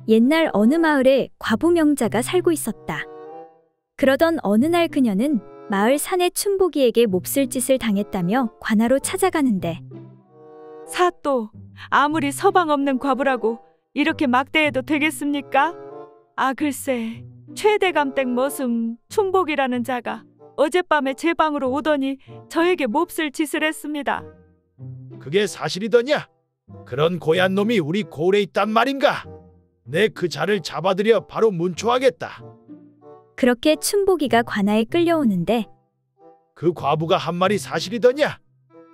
옛날 어느 마을에 과부 명자가 살고 있었다. 그러던 어느 날 그녀는 마을 사내 춘복이에게 몹쓸 짓을 당했다며 관하로 찾아가는데, 사또, 아무리 서방 없는 과부라고 이렇게 막대해도 되겠습니까? 아, 글쎄, 최대감댁 머슴 춘복이라는 자가 어젯밤에 제 방으로 오더니 저에게 몹쓸 짓을 했습니다. 그게 사실이더냐? 그런 고얀 놈이 우리 고을에 있단 말인가? 내 그 자를 잡아들여 바로 문초하겠다. 그렇게 춘복이가 관아에 끌려오는데, 그 과부가 한 말이 사실이더냐?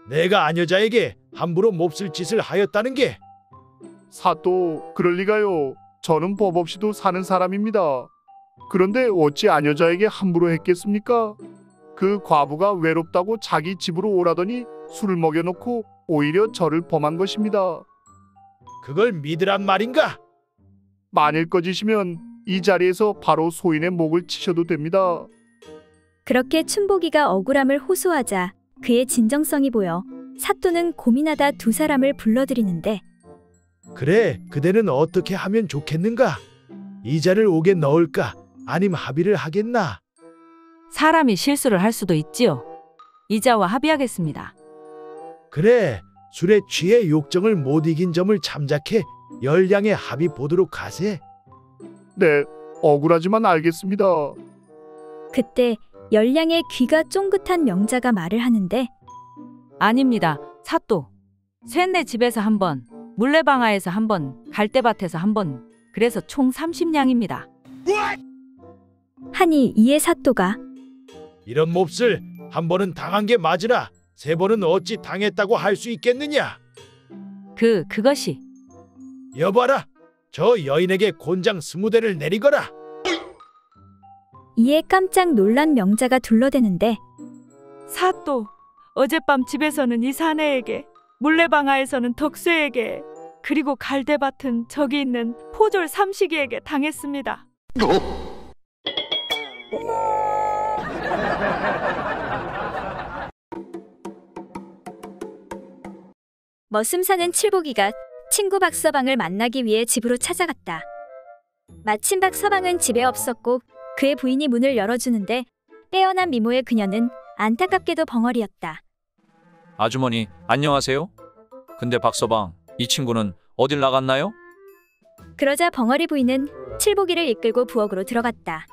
내가 아녀자에게 함부로 몹쓸 짓을 하였다는 게. 사또, 그럴 리가요. 저는 법 없이도 사는 사람입니다. 그런데 어찌 아녀자에게 함부로 했겠습니까? 그 과부가 외롭다고 자기 집으로 오라더니 술을 먹여놓고 오히려 저를 범한 것입니다. 그걸 믿으란 말인가? 만일 꺼지시면 이 자리에서 바로 소인의 목을 치셔도 됩니다. 그렇게 춘복이가 억울함을 호소하자 그의 진정성이 보여 사또는 고민하다 두 사람을 불러들이는데, 그래, 그대는 어떻게 하면 좋겠는가? 이자를 옥에 넣을까? 아님 합의를 하겠나? 사람이 실수를 할 수도 있지요. 이자와 합의하겠습니다. 그래, 술에 취해 욕정을 못 이긴 점을 참작해 열량의 합의 보도록 하세. 네, 억울하지만 알겠습니다. 그때 열량의 귀가 쫑긋한 명자가 말을 하는데, 아닙니다, 사또. 셋네 집에서 한 번, 물레방아에서 한 번, 갈대밭에서 한 번, 그래서 총 30냥입니다. 하니 이에 사또가, 이런 몹쓸 한 번은 당한 게 맞으나 세 번은 어찌 당했다고 할 수 있겠느냐? 그것이. 여봐라, 저 여인에게 곤장 20대를 내리거라. 이에 깜짝 놀란 명자가 둘러대는데, 사또, 어젯밤 집에서는 이 사내에게, 물레방아에서는 덕수에게, 그리고 갈대밭은 저기 있는 포졸 삼식이에게 당했습니다. 머슴 사는 칠복이가 친구 박서방을 만나기 위해 집으로 찾아갔다. 마침 박서방은 집에 없었고 그의 부인이 문을 열어주는데, 빼어난 미모의 그녀는 안타깝게도 벙어리였다. 아주머니, 안녕하세요? 근데 박서방, 이 친구는 어딜 나갔나요? 그러자 벙어리 부인은 칠복이를 이끌고 부엌으로 들어갔다.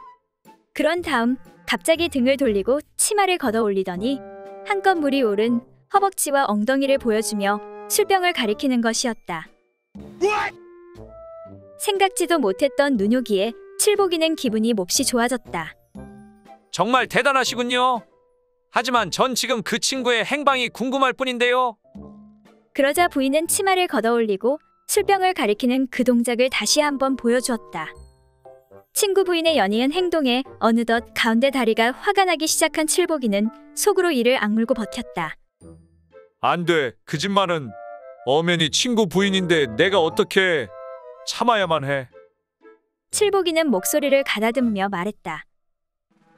그런 다음 갑자기 등을 돌리고 치마를 걷어 올리더니 한껏 물이 오른 허벅지와 엉덩이를 보여주며 술병을 가리키는 것이었다. 생각지도 못했던 눈요기에 칠복이는 기분이 몹시 좋아졌다. 정말 대단하시군요. 하지만 전 지금 그 친구의 행방이 궁금할 뿐인데요. 그러자 부인은 치마를 걷어 올리고 술병을 가리키는 그 동작을 다시 한번 보여주었다. 친구 부인의 연이은 행동에 어느덧 가운데 다리가 화가 나기 시작한 칠복이는 속으로 이를 악물고 버텼다. 안 돼, 그 집만은 엄연히 친구 부인인데 내가 어떻게 참아야만 해. 칠복이는 목소리를 가다듬으며 말했다.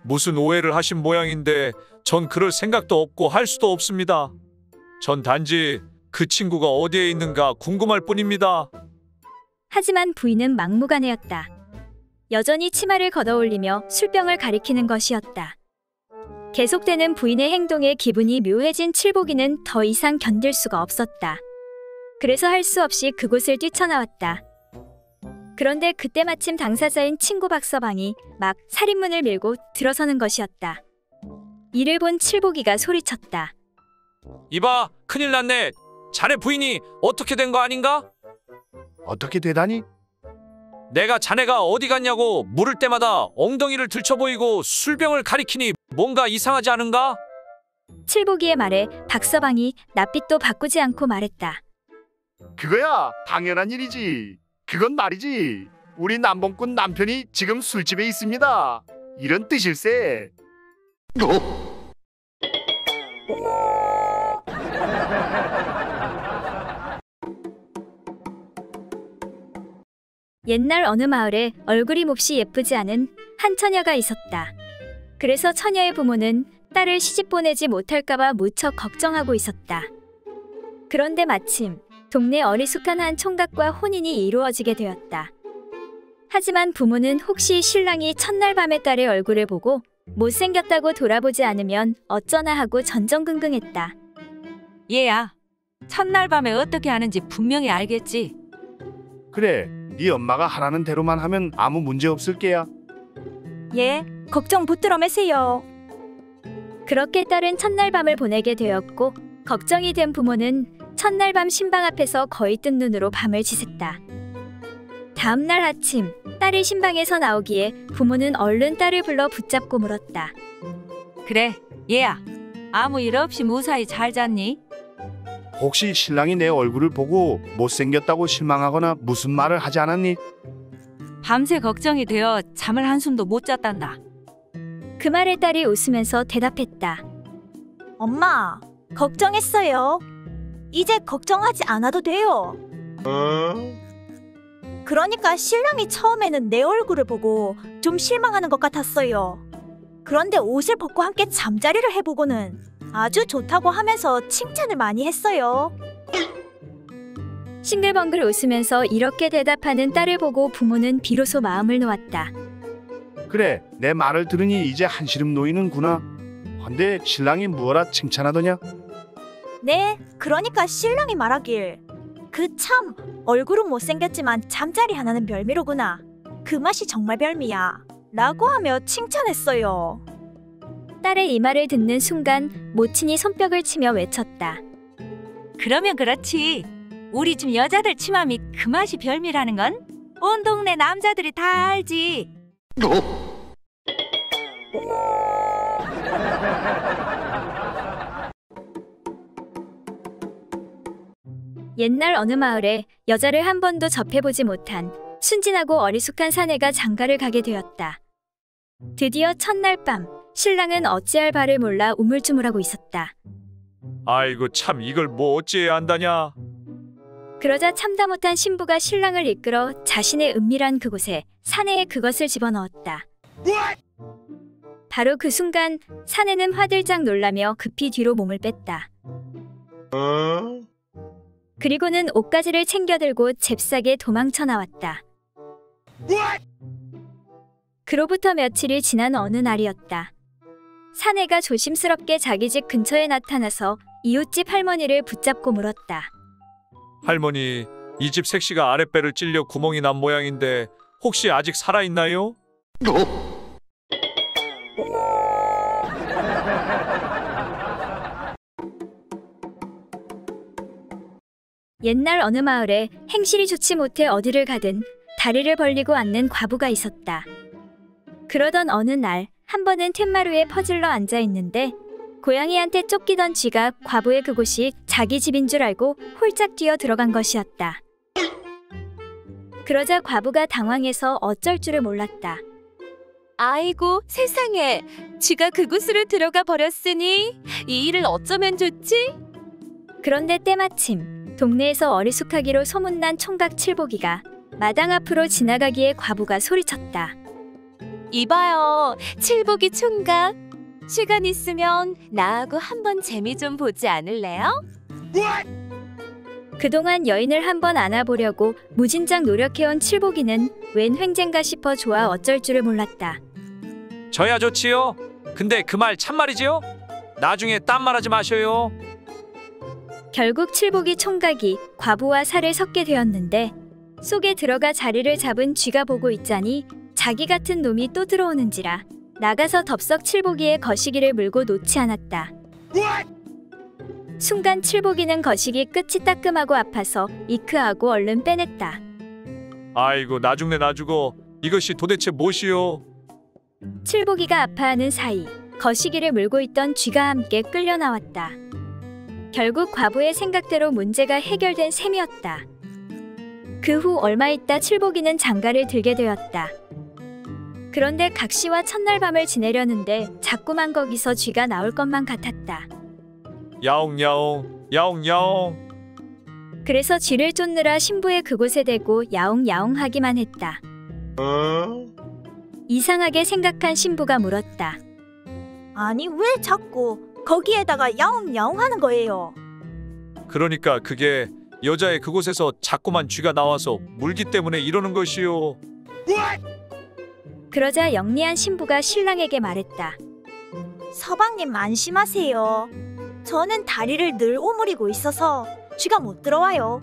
무슨 오해를 하신 모양인데 전 그럴 생각도 없고 할 수도 없습니다. 전 단지 그 친구가 어디에 있는가 궁금할 뿐입니다. 하지만 부인은 막무가내였다. 여전히 치마를 걷어올리며 술병을 가리키는 것이었다. 계속되는 부인의 행동에 기분이 묘해진 칠복이는 더 이상 견딜 수가 없었다. 그래서 할 수 없이 그곳을 뛰쳐나왔다. 그런데 그때 마침 당사자인 친구 박서방이 막 살인문을 밀고 들어서는 것이었다. 이를 본 칠복이가 소리쳤다. 이봐, 큰일 났네. 자네 부인이 어떻게 된 거 아닌가? 어떻게 되다니? 내가 자네가 어디 갔냐고 물을 때마다 엉덩이를 들쳐 보이고 술병을 가리키니 뭔가 이상하지 않은가? 칠복이의 말에 박서방이 낯빛도 바꾸지 않고 말했다. 그거야 당연한 일이지. 그건 말이지, 우리 남봉꾼 남편이 지금 술집에 있습니다. 이런 뜻일세. 옛날 어느 마을에 얼굴이 몹시 예쁘지 않은 한 처녀가 있었다. 그래서 처녀의 부모는 딸을 시집 보내지 못할까봐 무척 걱정하고 있었다. 그런데 마침 동네 어리숙한 한 총각과 혼인이 이루어지게 되었다. 하지만 부모는 혹시 신랑이 첫날 밤에 딸의 얼굴을 보고 못생겼다고 돌아보지 않으면 어쩌나 하고 전전긍긍했다. 얘야, 첫날 밤에 어떻게 하는지 분명히 알겠지? 그래, 네 엄마가 하라는 대로만 하면 아무 문제 없을 게야. 예, 걱정 붙들어 매세요. 그렇게 딸은 첫날 밤을 보내게 되었고 걱정이 된 부모는 첫날 밤 신방 앞에서 거의 뜬 눈으로 밤을 지샜다. 다음 날 아침 딸이 신방에서 나오기에 부모는 얼른 딸을 불러 붙잡고 물었다. 그래, 얘야, 아무 일 없이 무사히 잘 잤니? 혹시 신랑이 내 얼굴을 보고 못생겼다고 실망하거나 무슨 말을 하지 않았니? 밤새 걱정이 되어 잠을 한숨도 못 잤단다. 그 말에 딸이 웃으면서 대답했다. 엄마, 걱정했어요. 이제 걱정하지 않아도 돼요. 그러니까 신랑이 처음에는 내 얼굴을 보고 좀 실망하는 것 같았어요. 그런데 옷을 벗고 함께 잠자리를 해보고는 아주 좋다고 하면서 칭찬을 많이 했어요. 싱글벙글 웃으면서 이렇게 대답하는 딸을 보고 부모는 비로소 마음을 놓았다. 그래, 내 말을 들으니 이제 한시름 놓이는구나. 근데 신랑이 무엇라 칭찬하더냐? 네, 그러니까 신랑이 말하길 그 참 얼굴은 못생겼지만 잠자리 하나는 별미로구나. 그 맛이 정말 별미야. 라고 하며 칭찬했어요. 딸의 이 말을 듣는 순간 모친이 손뼉을 치며 외쳤다. 그러면 그렇지. 우리 집 여자들 치마미 그 맛이 별미라는 건 온 동네 남자들이 다 알지. 옛날 어느 마을에 여자를 한 번도 접해보지 못한 순진하고 어리숙한 사내가 장가를 가게 되었다. 드디어 첫날 밤 신랑은 어찌할 바를 몰라 우물쭈물하고 있었다. 아이고 참 이걸 뭐 어찌해야 한다냐. 그러자 참다 못한 신부가 신랑을 이끌어 자신의 은밀한 그곳에 사내에 그것을 집어넣었다. 바로 그 순간 사내는 화들짝 놀라며 급히 뒤로 몸을 뺐다. 그리고는 옷가지를 챙겨들고 잽싸게 도망쳐 나왔다. 그로부터 며칠이 지난 어느 날이었다. 사내가 조심스럽게 자기 집 근처에 나타나서 이웃집 할머니를 붙잡고 물었다. 할머니, 이 집 색시가 아랫배를 찔려 구멍이 난 모양인데 혹시 아직 살아있나요? 옛날 어느 마을에 행실이 좋지 못해 어디를 가든 다리를 벌리고 앉는 과부가 있었다. 그러던 어느 날 한 번은 툇마루에 퍼질러 앉아 있는데 고양이한테 쫓기던 쥐가 과부의 그곳이 자기 집인 줄 알고 홀짝 뛰어 들어간 것이었다. 그러자 과부가 당황해서 어쩔 줄을 몰랐다. 아이고 세상에, 쥐가 그곳으로 들어가 버렸으니 이 일을 어쩌면 좋지? 그런데 때마침 동네에서 어리숙하기로 소문난 총각 칠복이가 마당 앞으로 지나가기에 과부가 소리쳤다. 이봐요, 칠복이 총각. 시간 있으면 나하고 한번 재미 좀 보지 않을래요? 그동안 여인을 한번 안아보려고 무진장 노력해온 칠복이는 웬 횡재인가 싶어 좋아 어쩔 줄을 몰랐다. 저야 좋지요. 근데 그 말 참말이지요? 나중에 딴 말하지 마셔요. 결국 칠복이 총각이 과부와 살을 섞게 되었는데 속에 들어가 자리를 잡은 쥐가 보고 있자니 자기 같은 놈이 또 들어오는지라 나가서 덥석 칠복이의 거시기를 물고 놓지 않았다. 순간 칠복이는 거시기 끝이 따끔하고 아파서 이크하고 얼른 빼냈다. 아이고 나중네 나주고 이것이 도대체 무엇이요? 칠복이가 아파하는 사이 거시기를 물고 있던 쥐가 함께 끌려 나왔다. 결국 과부의 생각대로 문제가 해결된 셈이었다. 그 후 얼마 있다 칠복이는 장가를 들게 되었다. 그런데 각시와 첫날 밤을 지내려는데 자꾸만 거기서 쥐가 나올 것만 같았다. 야옹야옹 야옹야옹. 그래서 쥐를 쫓느라 신부의 그곳에 대고 야옹야옹 하기만 했다. 이상하게 생각한 신부가 물었다. 아니 왜 자꾸 거기에다가 야옹야옹 하는 거예요? 그러니까 그게 여자의 그곳에서 자꾸만 쥐가 나와서 물기 때문에 이러는 것이요. 그러자 영리한 신부가 신랑에게 말했다. 서방님 안심하세요. 저는 다리를 늘 오므리고 있어서 쥐가 못 들어와요.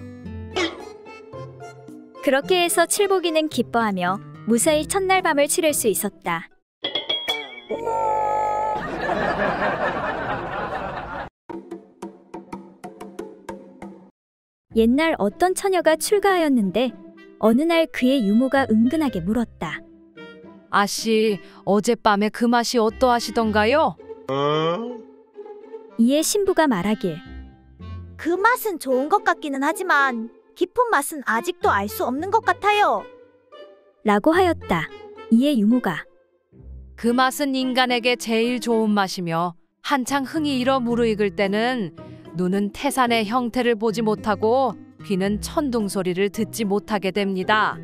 그렇게 해서 칠복이는 기뻐하며 무사히 첫날 밤을 치를 수 있었다. 옛날 어떤 처녀가 출가하였는데 어느 날 그의 유모가 은근하게 물었다. 아씨, 어젯밤에 그 맛이 어떠하시던가요? 이에 신부가 말하길. 그 맛은 좋은 것 같기는 하지만 깊은 맛은 아직도 알 수 없는 것 같아요. 라고 하였다. 이에 유모가. 그 맛은 인간에게 제일 좋은 맛이며 한창 흥이 일어 무르익을 때는 눈은 태산의 형태를 보지 못하고 귀는 천둥 소리를 듣지 못하게 됩니다.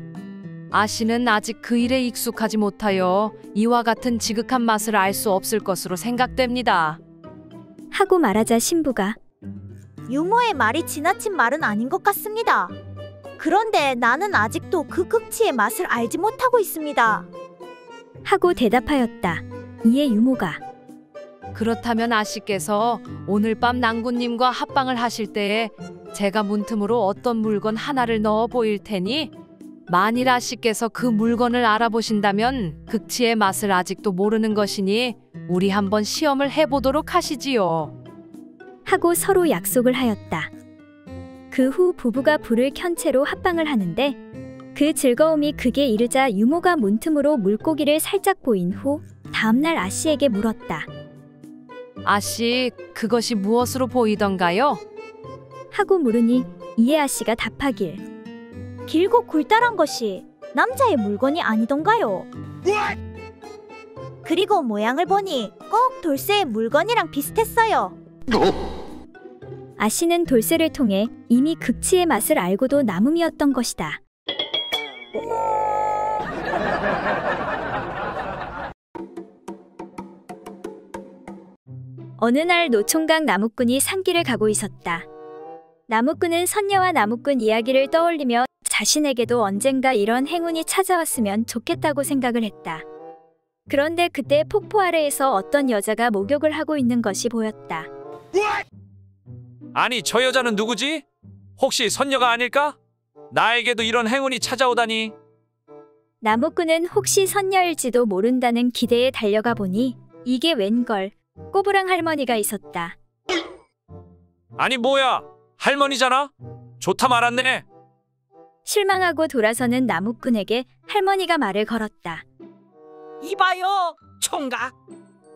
아씨는 아직 그 일에 익숙하지 못하여 이와 같은 지극한 맛을 알 수 없을 것으로 생각됩니다. 하고 말하자 신부가. 유모의 말이 지나친 말은 아닌 것 같습니다. 그런데 나는 아직도 그 극치의 맛을 알지 못하고 있습니다. 하고 대답하였다. 이에 유모가. 그렇다면 아씨께서 오늘 밤 낭군님과 합방을 하실 때에 제가 문틈으로 어떤 물건 하나를 넣어 보일 테니 만일 아씨께서 그 물건을 알아보신다면 극치의 맛을 아직도 모르는 것이니 우리 한번 시험을 해보도록 하시지요. 하고 서로 약속을 하였다. 그 후 부부가 불을 켠 채로 합방을 하는데 그 즐거움이 극에 이르자 유모가 문틈으로 물고기를 살짝 보인 후 다음날 아씨에게 물었다. 아씨, 그것이 무엇으로 보이던가요? 하고 물으니 이에 아씨가 답하길. 길고 굴다란 것이 남자의 물건이 아니던가요? 그리고 모양을 보니 꼭 돌쇠의 물건이랑 비슷했어요. 아씨는 돌쇠를 통해 이미 극치의 맛을 알고도 남음이었던 것이다. 어느 날 노총각 나무꾼이 산길을 가고 있었다. 나무꾼은 선녀와 나무꾼 이야기를 떠올리며 자신에게도 언젠가 이런 행운이 찾아왔으면 좋겠다고 생각을 했다. 그런데 그때 폭포 아래에서 어떤 여자가 목욕을 하고 있는 것이 보였다. 아니, 저 여자는 누구지? 혹시 선녀가 아닐까? 나에게도 이런 행운이 찾아오다니. 나무꾼은 혹시 선녀일지도 모른다는 기대에 달려가 보니 이게 웬걸, 꼬부랑 할머니가 있었다. 아니 뭐야, 할머니잖아? 좋다 말았네. 실망하고 돌아서는 나무꾼에게 할머니가 말을 걸었다. 이봐요, 총각.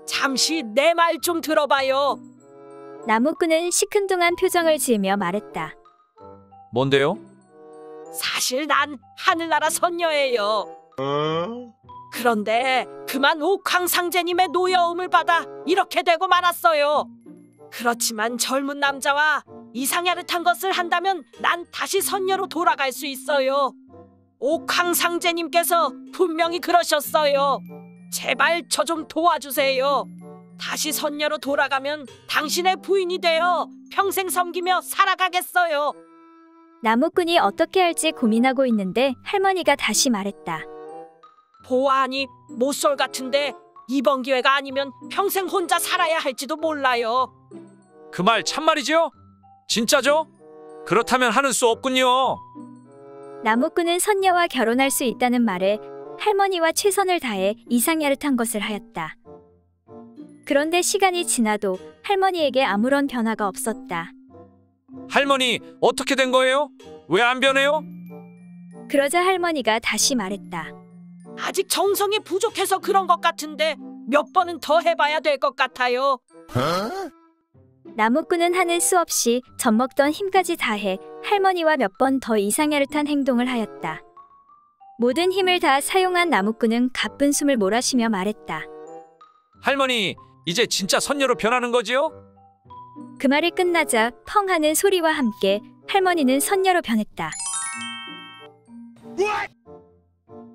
잠시 내 말 좀 들어봐요. 나무꾼은 시큰둥한 표정을 지으며 말했다. 뭔데요? 사실 난 하늘나라 선녀예요. 그런데 그만 옥황상제님의 노여움을 받아 이렇게 되고 말았어요. 그렇지만 젊은 남자와 이상야릇한 것을 한다면 난 다시 선녀로 돌아갈 수 있어요. 옥황상제님께서 분명히 그러셨어요. 제발 저 좀 도와주세요. 다시 선녀로 돌아가면 당신의 부인이 되어 평생 섬기며 살아가겠어요. 나무꾼이 어떻게 할지 고민하고 있는데 할머니가 다시 말했다. 보아하니 모쏠 같은데 이번 기회가 아니면 평생 혼자 살아야 할지도 몰라요. 그 말 참말이죠? 진짜죠? 그렇다면 하는 수 없군요. 나무꾼은 선녀와 결혼할 수 있다는 말에 할머니와 최선을 다해 이상야릇한 것을 하였다. 그런데 시간이 지나도 할머니에게 아무런 변화가 없었다. 할머니, 어떻게 된 거예요? 왜 안 변해요? 그러자 할머니가 다시 말했다. 아직 정성이 부족해서 그런 것 같은데 몇 번은 더 해봐야 될 것 같아요. 나무꾼은 하는 수 없이 젖먹던 힘까지 다해 할머니와 몇 번 더 이상야릇한 행동을 하였다. 모든 힘을 다 사용한 나무꾼은 가쁜 숨을 몰아쉬며 말했다. 할머니, 이제 진짜 선녀로 변하는 거지요? 그 말이 끝나자 펑 하는 소리와 함께 할머니는 선녀로 변했다.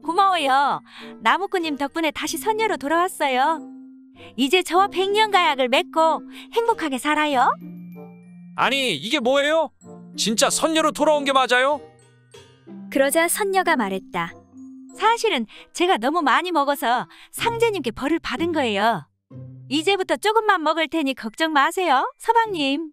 고마워요. 나무꾼님 덕분에 다시 선녀로 돌아왔어요. 이제 저와 100년 가약을 맺고 행복하게 살아요. 아니, 이게 뭐예요? 진짜 선녀로 돌아온 게 맞아요? 그러자 선녀가 말했다. 사실은 제가 너무 많이 먹어서 상제님께 벌을 받은 거예요. 이제부터 조금만 먹을 테니 걱정 마세요, 서방님.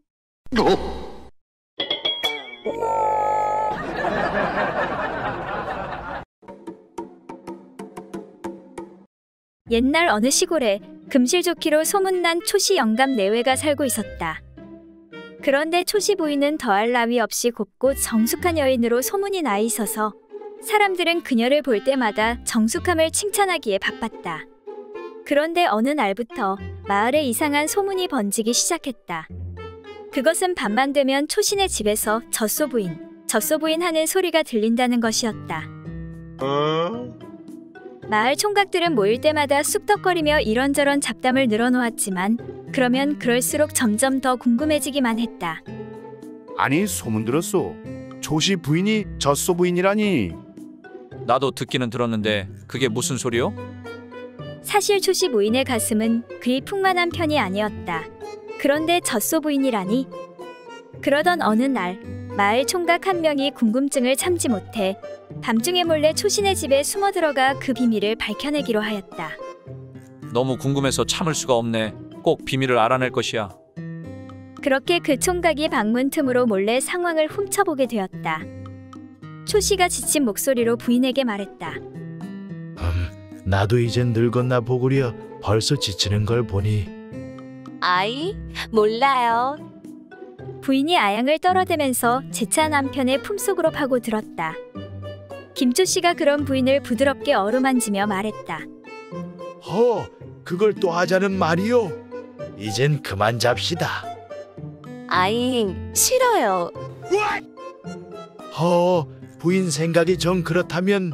옛날 어느 시골에 금실좋기로 소문난 초씨 영감 내외가 살고 있었다. 그런데 초씨 부인은 더할 나위 없이 곱고 정숙한 여인으로 소문이 나 있어서 사람들은 그녀를 볼 때마다 정숙함을 칭찬하기에 바빴다. 그런데 어느 날부터 마을에 이상한 소문이 번지기 시작했다. 그것은 밤만 되면 초신의 집에서 젖소부인 하는 소리가 들린다는 것이었다. 마을 총각들은 모일 때마다 쑥덕거리며 이런저런 잡담을 늘어놓았지만 그러면 그럴수록 점점 더 궁금해지기만 했다. 아니 소문 들었소. 조씨 부인이 젖소 부인이라니. 나도 듣기는 들었는데 그게 무슨 소리요? 사실 초씨 부인의 가슴은 그리 풍만한 편이 아니었다. 그런데 젖소 부인이라니? 그러던 어느 날 마을 총각 한 명이 궁금증을 참지 못해 밤중에 몰래 초신의 집에 숨어 들어가 그 비밀을 밝혀내기로 하였다. 너무 궁금해서 참을 수가 없네. 꼭 비밀을 알아낼 것이야. 그렇게 그 총각이 방문 틈으로 몰래 상황을 훔쳐보게 되었다. 초씨가 지친 목소리로 부인에게 말했다. 나도 이젠 늙었나 보구려. 벌써 지치는 걸 보니. 아이, 몰라요. 부인이 아양을 떨어대면서 재차 남편의 품속으로 파고들었다. 김초씨가 그런 부인을 부드럽게 어루만지며 말했다. 그걸 또 하자는 말이요? 이젠 그만 잡시다. 아이, 싫어요. 부인 생각이 정 그렇다면.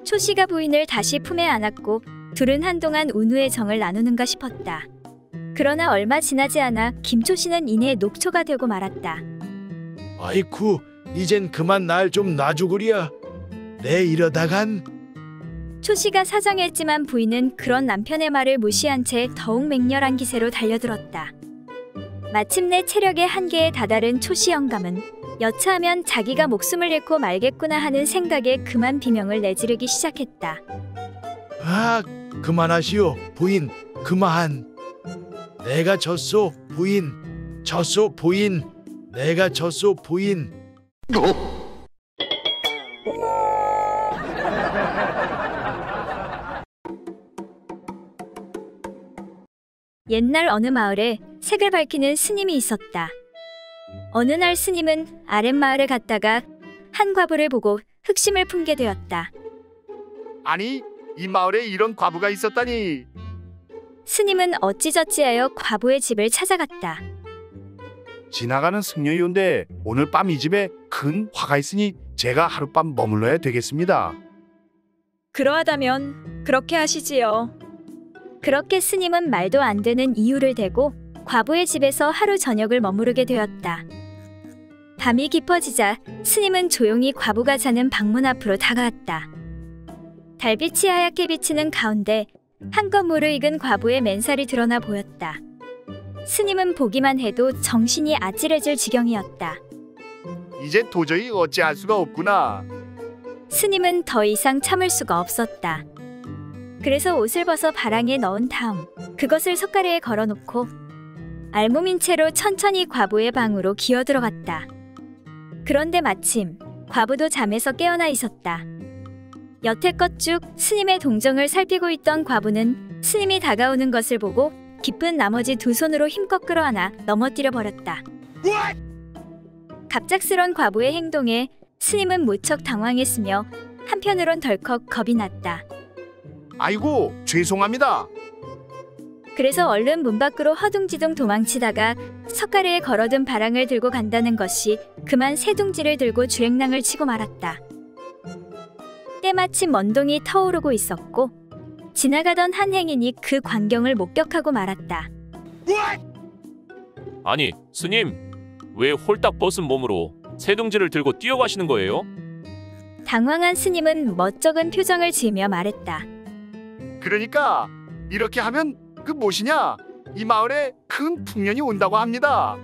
초씨가 부인을 다시 품에 안았고 둘은 한동안 운후의 정을 나누는가 싶었다. 그러나 얼마 지나지 않아 김초씨는 이내 녹초가 되고 말았다. 아이쿠, 이젠 그만 날 좀 놔주구려. 내 이러다간. 초씨가 사정했지만 부인은 그런 남편의 말을 무시한 채 더욱 맹렬한 기세로 달려들었다. 마침내 체력의 한계에 다다른 초씨 영감은 여차하면 자기가 목숨을 잃고 말겠구나 하는 생각에 그만 비명을 내지르기 시작했다. 그만하시오, 부인, 그만. 내가 졌소, 부인. 졌소, 부인. 내가 졌소, 부인. 옛날 어느 마을에 색을 밝히는 스님이 있었다. 어느 날 스님은 아랫마을에 갔다가 한 과부를 보고 흑심을 품게 되었다. 아니 이 마을에 이런 과부가 있었다니. 스님은 어찌저찌하여 과부의 집을 찾아갔다. 지나가는 승려이온데 오늘 밤 이 집에 큰 화가 있으니 제가 하룻밤 머물러야 되겠습니다. 그러하다면 그렇게 하시지요. 그렇게 스님은 말도 안 되는 이유를 대고 과부의 집에서 하루 저녁을 머무르게 되었다. 밤이 깊어지자 스님은 조용히 과부가 자는 방문 앞으로 다가왔다. 달빛이 하얗게 비치는 가운데 한껏 무르익은 과부의 맨살이 드러나 보였다. 스님은 보기만 해도 정신이 아찔해질 지경이었다. 이제 도저히 어찌할 수가 없구나. 스님은 더 이상 참을 수가 없었다. 그래서 옷을 벗어 바랑에 넣은 다음 그것을 석가래에 걸어놓고 알몸인 채로 천천히 과부의 방으로 기어 들어갔다. 그런데 마침 과부도 잠에서 깨어나 있었다. 여태껏 쭉 스님의 동정을 살피고 있던 과부는 스님이 다가오는 것을 보고 기쁜 나머지 두 손으로 힘껏 끌어안아 넘어뜨려 버렸다. 갑작스런 과부의 행동에 스님은 무척 당황했으며 한편으론 덜컥 겁이 났다. 아이고 죄송합니다. 그래서 얼른 문 밖으로 허둥지둥 도망치다가 석가래에 걸어둔 바랑을 들고 간다는 것이 그만 새둥지를 들고 주행랑을 치고 말았다. 때마침 먼동이 터오르고 있었고 지나가던 한 행인이 그 광경을 목격하고 말았다. 아니 스님, 왜 홀딱 벗은 몸으로 새둥지를 들고 뛰어가시는 거예요? 당황한 스님은 멋쩍은 표정을 지으며 말했다. 그러니까 이렇게 하면 그 무엇이냐, 이 마을에 큰 풍년이 온다고 합니다.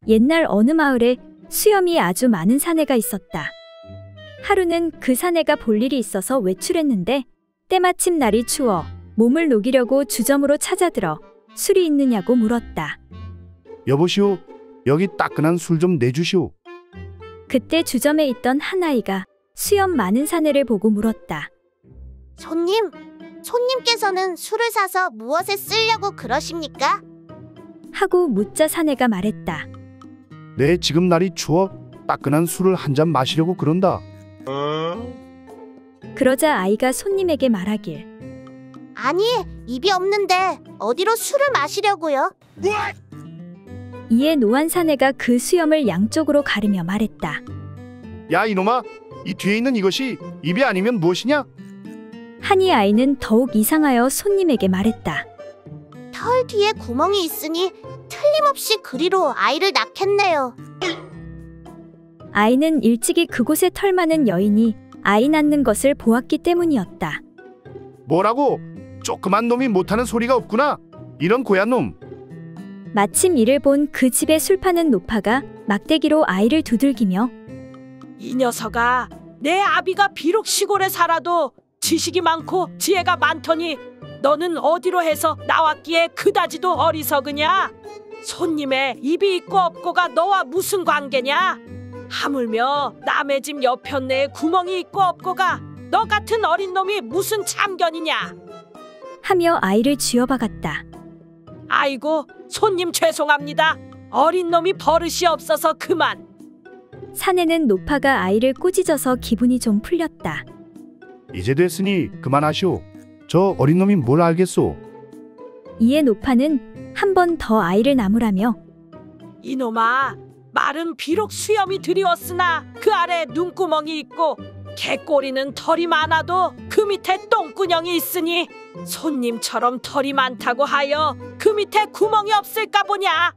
옛날 어느 마을에 수염이 아주 많은 사내가 있었다. 하루는 그 사내가 볼 일이 있어서 외출했는데 때마침 날이 추워 몸을 녹이려고 주점으로 찾아들어 술이 있느냐고 물었다. 여보시오, 여기 따끈한 술 좀 내주시오. 그때 주점에 있던 한 아이가 수염 많은 사내를 보고 물었다. 손님께서는 술을 사서 무엇에 쓰려고 그러십니까? 하고 묻자 사내가 말했다. 네, 지금 날이 추워 따끈한 술을 한 잔 마시려고 그런다. 그러자 아이가 손님에게 말하길. 아니, 입이 없는데 어디로 술을 마시려고요? 이에 노한 사내가 그 수염을 양쪽으로 가르며 말했다. 야 이놈아, 이 뒤에 있는 이것이 입이 아니면 무엇이냐? 하니 아이는 더욱 이상하여 손님에게 말했다. 털 뒤에 구멍이 있으니 틀림없이 그리로 아이를 낳겠네요. 아이는 일찍이 그곳에 털 많은 여인이 아이 낳는 것을 보았기 때문이었다. 뭐라고? 조그만 놈이 못하는 소리가 없구나. 이런 고얀 놈. 마침 이를 본 그 집에 술 파는 노파가 막대기로 아이를 두들기며 이 녀석아, 내 아비가 비록 시골에 살아도 지식이 많고 지혜가 많더니 너는 어디로 해서 나왔기에 그다지도 어리석으냐? 손님의 입이 있고 없고가 너와 무슨 관계냐? 하물며 남의 집 여편네에 구멍이 있고 없고가 너 같은 어린 놈이 무슨 참견이냐? 하며 아이를 쥐어박았다. 아이고, 손님 죄송합니다. 어린 놈이 버릇이 없어서 그만. 사내는 노파가 아이를 꾸짖어서 기분이 좀 풀렸다. 이제 됐으니 그만하시오. 저 어린 놈이 뭘 알겠소? 이에 노파는 한 번 더 아이를 낳으라며 이놈아, 말은 비록 수염이 드리웠으나 그 아래 눈구멍이 있고 개꼬리는 털이 많아도 그 밑에 똥구녕이 있으니 손님처럼 털이 많다고 하여 그 밑에 구멍이 없을까 보냐?